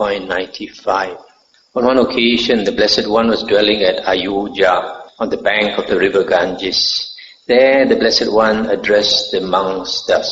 2.95. On one occasion, the Blessed One was dwelling at Ayodhya on the bank of the river Ganges. There, the Blessed One addressed the monks thus: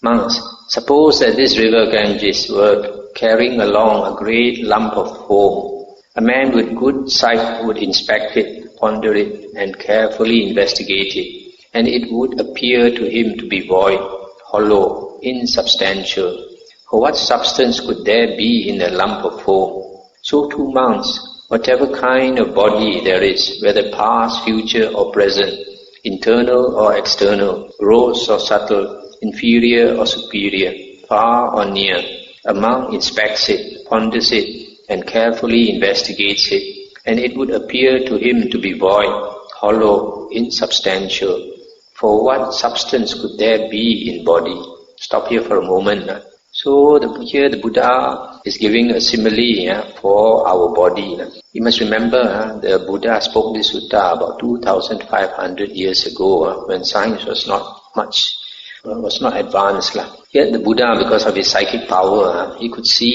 "Monks, suppose that this river Ganges were carrying along a great lump of foam. A man with good sight would inspect it, ponder it, and carefully investigate it, and it would appear to him to be void, hollow, insubstantial. For what substance could there be in a lump of foam? So too, monks, whatever kind of body there is, whether past, future, or present, internal or external, gross or subtle, inferior or superior, far or near, a monk inspects it, ponders it, and carefully investigates it, and it would appear to him to be void, hollow, insubstantial. For what substance could there be in body?" Stop here for a moment. So here the Buddha is giving a simile for our body. You must remember the Buddha spoke this sutta about 2,500 years ago when science was not advanced. Yet the Buddha, because of his psychic power, he could see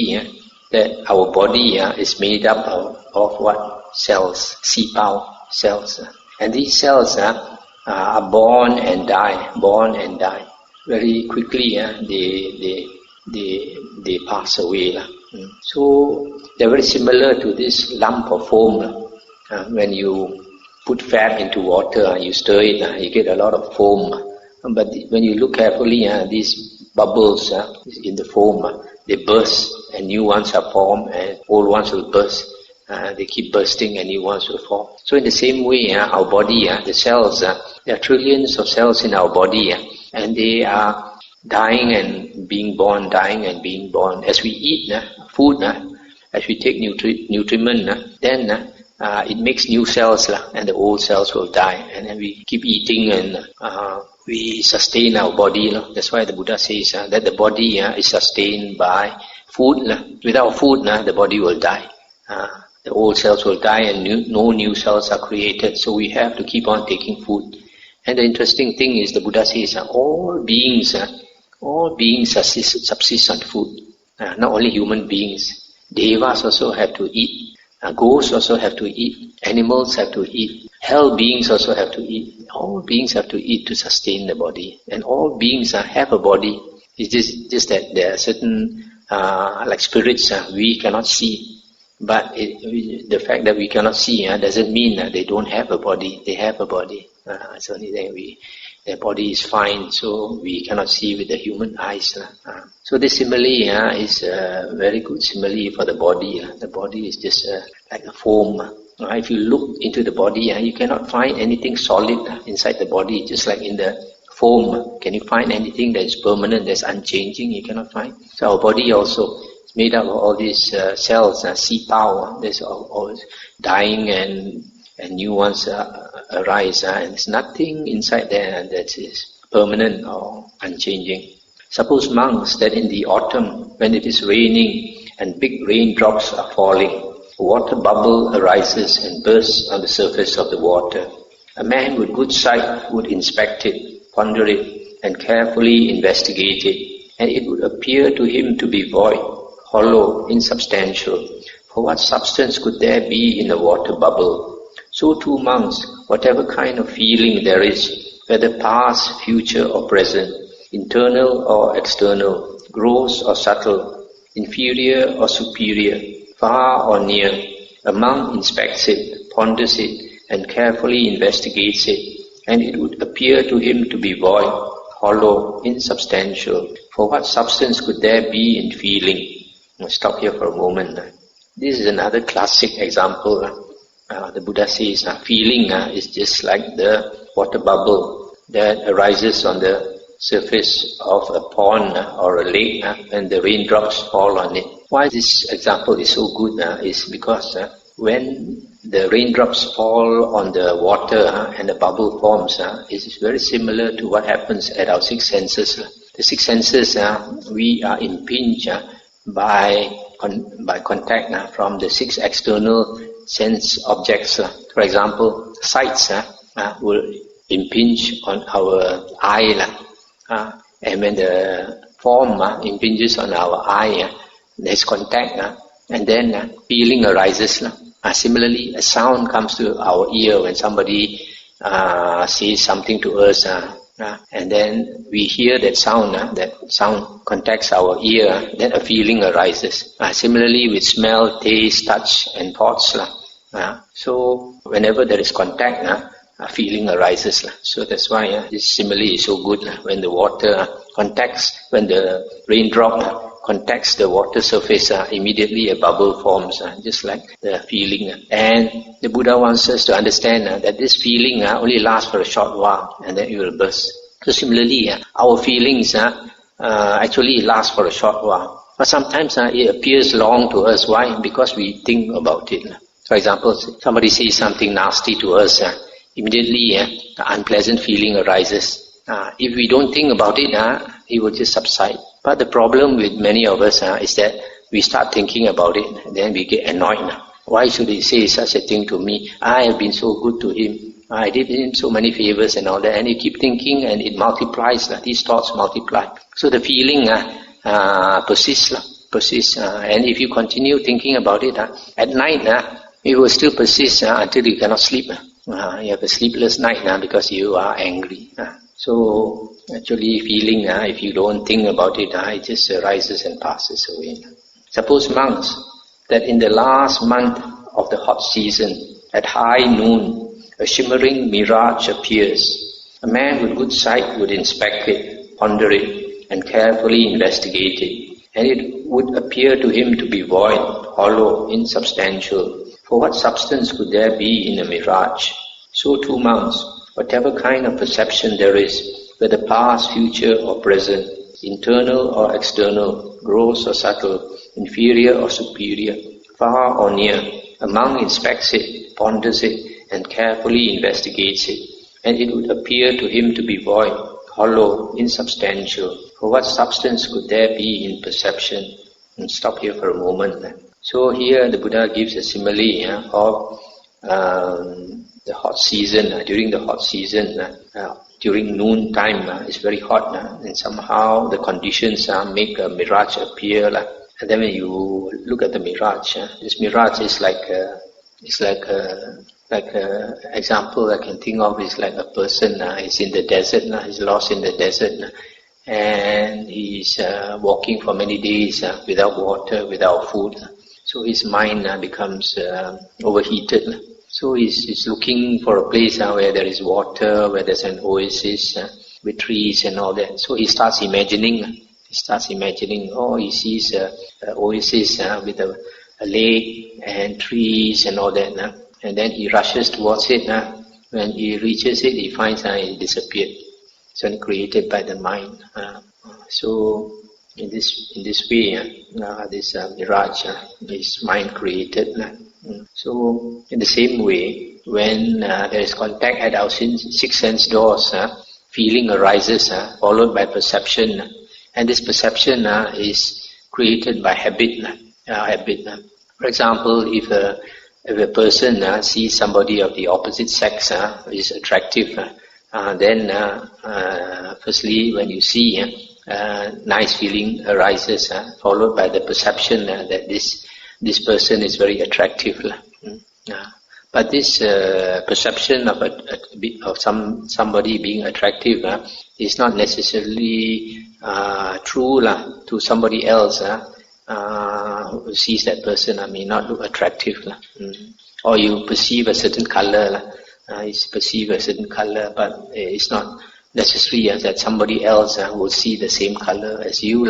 that our body is made up of what? Cells, sipao cells. And these cells are born and die. Very quickly they pass away. So they're very similar to this lump of foam. When you put fat into water, you stir it, you get a lot of foam. But when you look carefully, these bubbles in the foam, they burst and new ones are formed and old ones will burst. They keep bursting and new ones will form. So in the same way, our body, the cells, there are trillions of cells in our body, and they are dying and being born, dying and being born. As we eat food, as we take nutriment, then it makes new cells, and the old cells will die. And then we keep eating and we sustain our body. That's why the Buddha says that the body is sustained by food. Without food, the body will die. The old cells will die and no new cells are created. So we have to keep on taking food. And the interesting thing is the Buddha says all beings subsist on food. Not only human beings. Devas also have to eat. Ghosts also have to eat. Animals have to eat. Hell beings also have to eat. All beings have to eat to sustain the body. And all beings have a body. It's just that there are certain, like spirits, we cannot see. But the fact that we cannot see doesn't mean that they don't have a body. They have a body. It's only that their body is fine, so we cannot see with the human eyes. So this simile is a very good simile for the body. The body is just like a foam. If you look into the body, you cannot find anything solid inside the body, just like in the foam. Can you find anything that is permanent, that's unchanging? You cannot find. So our body also is made up of all these cells, sipao. There's always dying and new ones arise, and there's nothing inside there that is permanent or unchanging. Suppose, monks, that in the autumn, when it is raining and big raindrops are falling, a water bubble arises and bursts on the surface of the water. A man with good sight would inspect it, ponder it, and carefully investigate it, and it would appear to him to be void, hollow, insubstantial. For what substance could there be in a water bubble? So too, monks, whatever kind of feeling there is, whether past, future or present, internal or external, gross or subtle, inferior or superior, far or near, a monk inspects it, ponders it, and carefully investigates it, and it would appear to him to be void, hollow, insubstantial. For what substance could there be in feeling? I'll stop here for a moment. This is another classic example. The Buddha says feeling is just like the water bubble that arises on the surface of a pond or a lake when the raindrops fall on it. Why this example is so good is because when the raindrops fall on the water and the bubble forms, it is very similar to what happens at our six senses. The six senses, we are impinged by contact from the six external sense objects. For example, sights will impinge on our eye, and when the form impinges on our eye, there's contact, and then feeling arises. Similarly, a sound comes to our ear when somebody says something to us, and then we hear that sound contacts our ear, then a feeling arises. Similarly, with smell, taste, touch, and thoughts. So whenever there is contact, a feeling arises. So that's why this simile is so good. When the water contacts, when the raindrop contacts the water surface, immediately a bubble forms, just like the feeling. And the Buddha wants us to understand that this feeling only lasts for a short while, and then it will burst. So similarly, our feelings actually last for a short while. But sometimes it appears long to us. Why? Because we think about it. For example, somebody says something nasty to us, immediately the unpleasant feeling arises. If we don't think about it, it will just subside. But the problem with many of us is that we start thinking about it, and then we get annoyed. Why should he say such a thing to me? I have been so good to him. I did him so many favors and all that. And you keep thinking, and it multiplies. These thoughts multiply. So the feeling persists. And if you continue thinking about it, at night, it will still persist until you cannot sleep. You have a sleepless night because you are angry. So actually feeling, if you don't think about it, it just arises and passes away. Suppose monks, that in the last month of the hot season, at high noon, a shimmering mirage appears. A man with good sight would inspect it, ponder it, and carefully investigate it. And it would appear to him to be void, hollow, insubstantial. For what substance could there be in a mirage? So too monks, whatever kind of perception there is, whether past, future or present, internal or external, gross or subtle, inferior or superior, far or near, a monk inspects it, ponders it, and carefully investigates it, and it would appear to him to be void, hollow, insubstantial. For what substance could there be in perception? And stop here for a moment. So here the Buddha gives a simile of the hot season. During the hot season, during noon time, it's very hot, and somehow the conditions make a mirage appear. And then when you look at the mirage, this mirage is like example I can think of is like a person is in the desert, he's lost in the desert, and he's walking for many days without water, without food. So his mind becomes overheated. So he's looking for a place where there is water, where there's an oasis with trees and all that. So he starts imagining. He sees an oasis with a lake and trees and all that. And then he rushes towards it. When he reaches it, he finds it disappeared. It's created by the mind. So in this way, this mirage is mind created. So in the same way, when there is contact at our six sense doors, feeling arises, followed by perception, and this perception is created by habit. For example, if a person sees somebody of the opposite sex is attractive, then firstly, when you see, nice feeling arises, followed by the perception that this person is very attractive. But this perception of somebody being attractive is not necessarily true to somebody else who sees that person may not look attractive. Or you perceive a certain color, but it's not necessary that somebody else will see the same color as you,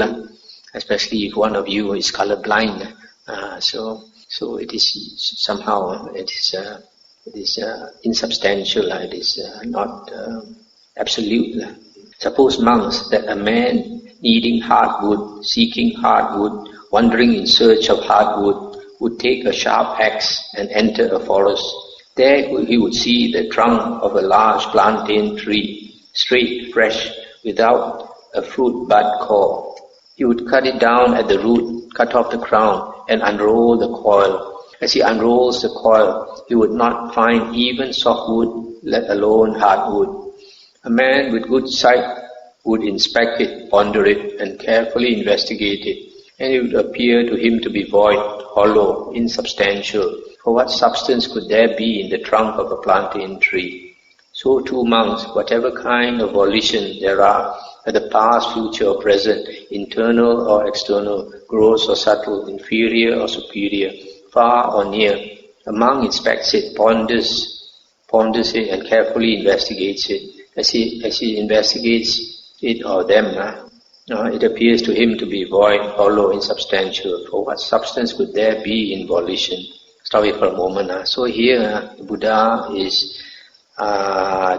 especially if one of you is colorblind. So it is somehow it is insubstantial. It is not absolute. Suppose monks, that a man needing hardwood, seeking hardwood, wandering in search of hardwood, would take a sharp axe and enter a forest. There he would see the trunk of a large plantain tree, straight, fresh, without a fruit bud core. He would cut it down at the root, cut off the crown, and unroll the coil. As he unrolls the coil, he would not find even softwood, let alone hardwood. A man with good sight would inspect it, ponder it, and carefully investigate it. and it would appear to him to be void, hollow, insubstantial. For what substance could there be in the trunk of a plantain tree? So too monks, whatever kind of volition there are, whether past, future or present, internal or external, gross or subtle, inferior or superior, far or near, a monk inspects it, ponders it and carefully investigates it. As he investigates it or them, it appears to him to be void, hollow, insubstantial. For what substance could there be in volition? Stop it for a moment. So here the Buddha is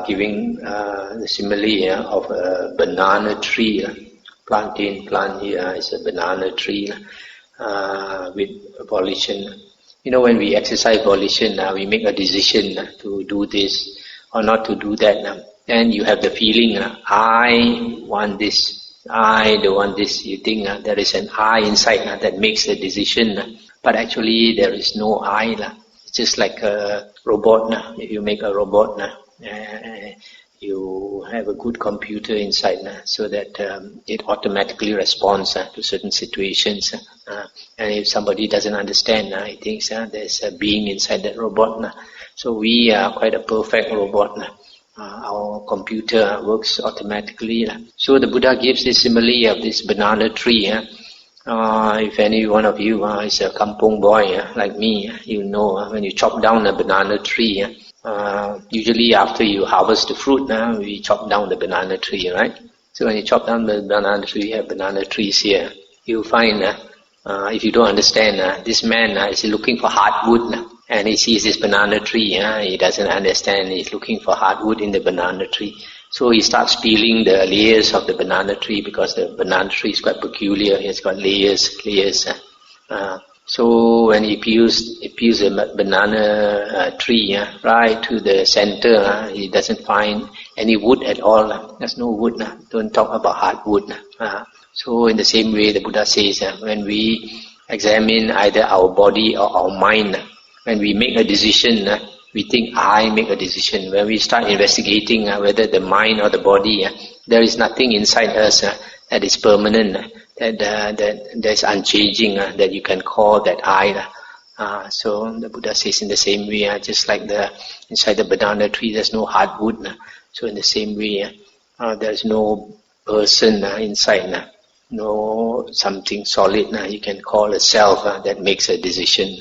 giving the simile of a banana tree. Plantain plant here is a banana tree with volition. When we exercise volition, we make a decision to do this or not to do that. And you have the feeling, I want this. I don't want this. You think there is an I inside that makes the decision, but actually there is no I. It's just like a robot. If you make a robot, you have a good computer inside so that it automatically responds to certain situations. And if somebody doesn't understand, he thinks there's a being inside that robot. So we are quite a perfect robot. Our computer works automatically. So the Buddha gives this simile of this banana tree. If any one of you is a kampong boy like me, you know when you chop down a banana tree, usually after you harvest the fruit, we chop down the banana tree, right? So when you chop down the banana tree, you have banana trees here. You find, if you don't understand, this man is looking for hardwood. And he sees this banana tree, he doesn't understand, he's looking for hardwood in the banana tree. So he starts peeling the layers of the banana tree because the banana tree is quite peculiar, it's got layers. So when he peels the banana tree right to the center, he doesn't find any wood at all. There's no wood, don't talk about hardwood. So in the same way the Buddha says, when we examine either our body or our mind, when we make a decision, we think I make a decision. When we start investigating whether the mind or the body, there is nothing inside us that is permanent, that is unchanging, that you can call that I. So the Buddha says in the same way, just like inside the banana tree there's no hardwood. So in the same way, there's no person inside, no something solid you can call a self that makes a decision.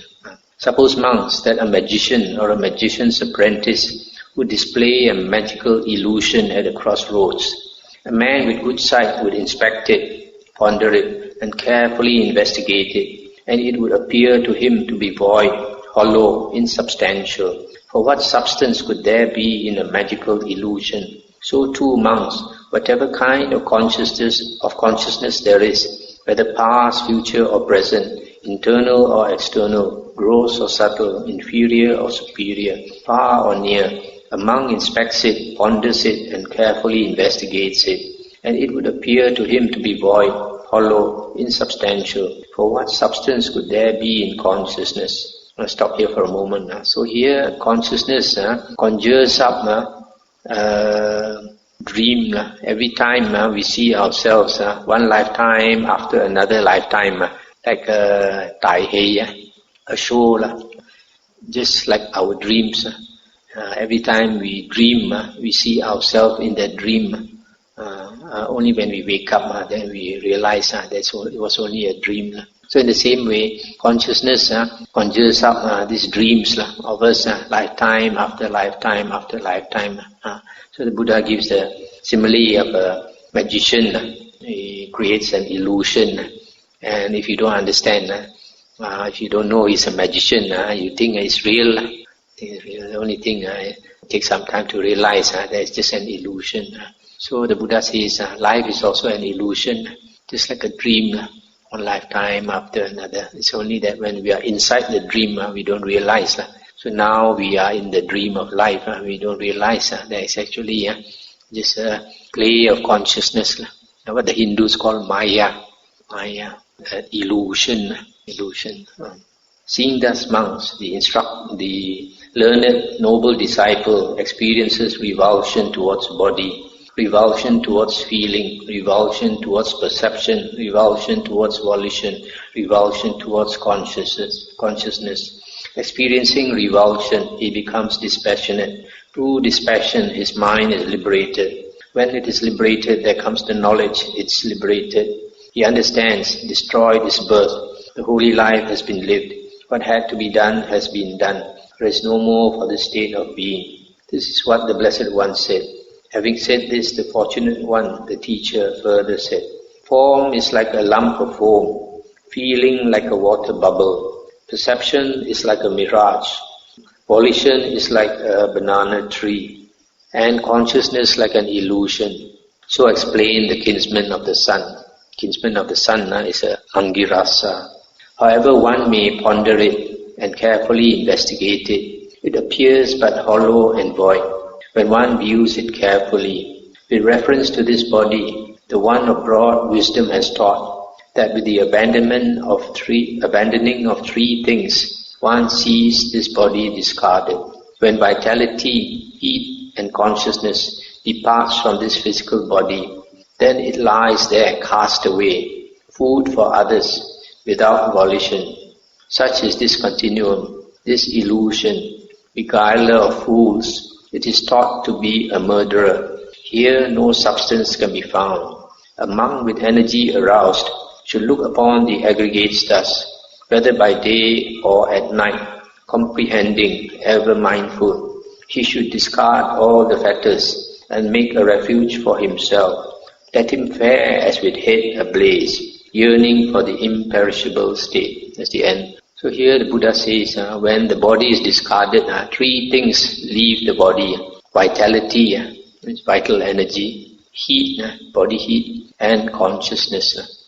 Suppose monks that a magician or a magician's apprentice would display a magical illusion at a crossroads. A man with good sight would inspect it, ponder it, and carefully investigate it, and it would appear to him to be void, hollow, insubstantial. For what substance could there be in a magical illusion? So too monks, whatever kind of consciousness there is, whether past, future or present, internal or external, gross or subtle, inferior or superior, far or near, a monk inspects it, ponders it, and carefully investigates it, and it would appear to him to be void, hollow, insubstantial. For what substance could there be in consciousness? I'll stop here for a moment. So here, consciousness conjures up dream. Every time we see ourselves, one lifetime after another lifetime, like a tai a show, just like our dreams. Every time we dream, we see ourselves in that dream. Only when we wake up, then we realize that it was only a dream. So in the same way, consciousness conjures up these dreams of us, lifetime after lifetime after lifetime. So the Buddha gives the simile of a magician. He creates an illusion, and if you don't understand, if you don't know he's a magician, you think it's real. The only thing it takes some time to realize that it's just an illusion. So the Buddha says life is also an illusion, just like a dream, one lifetime after another. It's only that when we are inside the dream, we don't realize. So now we are in the dream of life, we don't realize that it's actually just a play of consciousness, what the Hindus call Maya, illusion. Seeing thus monks, the learned noble disciple experiences revulsion towards body, revulsion towards feeling, revulsion towards perception, revulsion towards volition, revulsion towards consciousness. Experiencing revulsion, he becomes dispassionate. Through dispassion, his mind is liberated. When it is liberated, there comes the knowledge, it's liberated. He understands, destroyed his birth. The holy life has been lived. What had to be done has been done. There is no more for the state of being. This is what the Blessed One said. Having said this, the Fortunate One, the teacher, further said, form is like a lump of foam, feeling like a water bubble. Perception is like a mirage. Volition is like a banana tree, and consciousness like an illusion. So explain the kinsman of the sun. Kinsman of the sun is a Angirasa. However one may ponder it and carefully investigate it, it appears but hollow and void. When one views it carefully, with reference to this body, the one of broad wisdom has taught that with the abandoning of three things, one sees this body discarded. When vitality, heat and consciousness departs from this physical body, then it lies there cast away, food for others, without volition. Such is this continuum, this illusion, beguiler of fools. It is taught to be a murderer. Here no substance can be found. A monk with energy aroused should look upon the aggregates thus, whether by day or at night, comprehending, ever mindful. He should discard all the fetters and make a refuge for himself. Let him fare as with head ablaze, yearning for the imperishable state. That's the end. So here the Buddha says, when the body is discarded, three things leave the body. Vitality, it's vital energy, heat, body heat, and consciousness.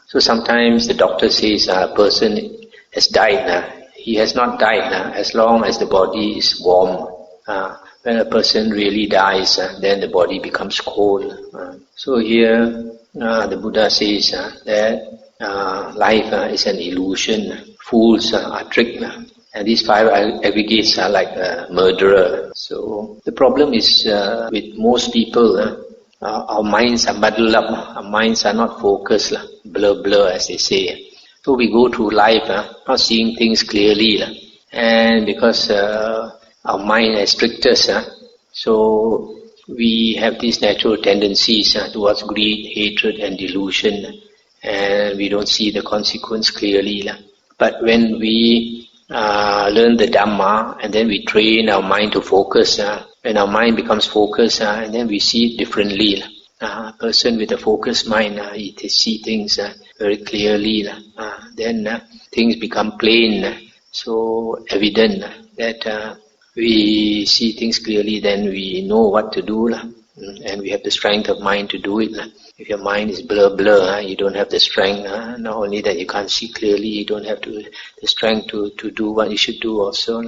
So sometimes the doctor says a person has died. He has not died as long as the body is warm. When a person really dies, then the body becomes cold. So here the Buddha says that life is an illusion. Fools are tricked. And these five aggregates are like a murderer. So the problem is with most people, our minds are muddled up. Our minds are not focused, blur as they say. So we go through life not seeing things clearly. And because our mind has tricked us, so we have these natural tendencies towards greed, hatred and delusion. And we don't see the consequence clearly. But when we learn the Dhamma and then we train our mind to focus, when our mind becomes focused, and then we see it differently. A person with a focused mind, he see things very clearly. Then things become plain, so evident that we see things clearly, then we know what to do. And we have the strength of mind to do it. If your mind is blur, you don't have the strength. Not only that you can't see clearly, you don't have the strength to do what you should do also.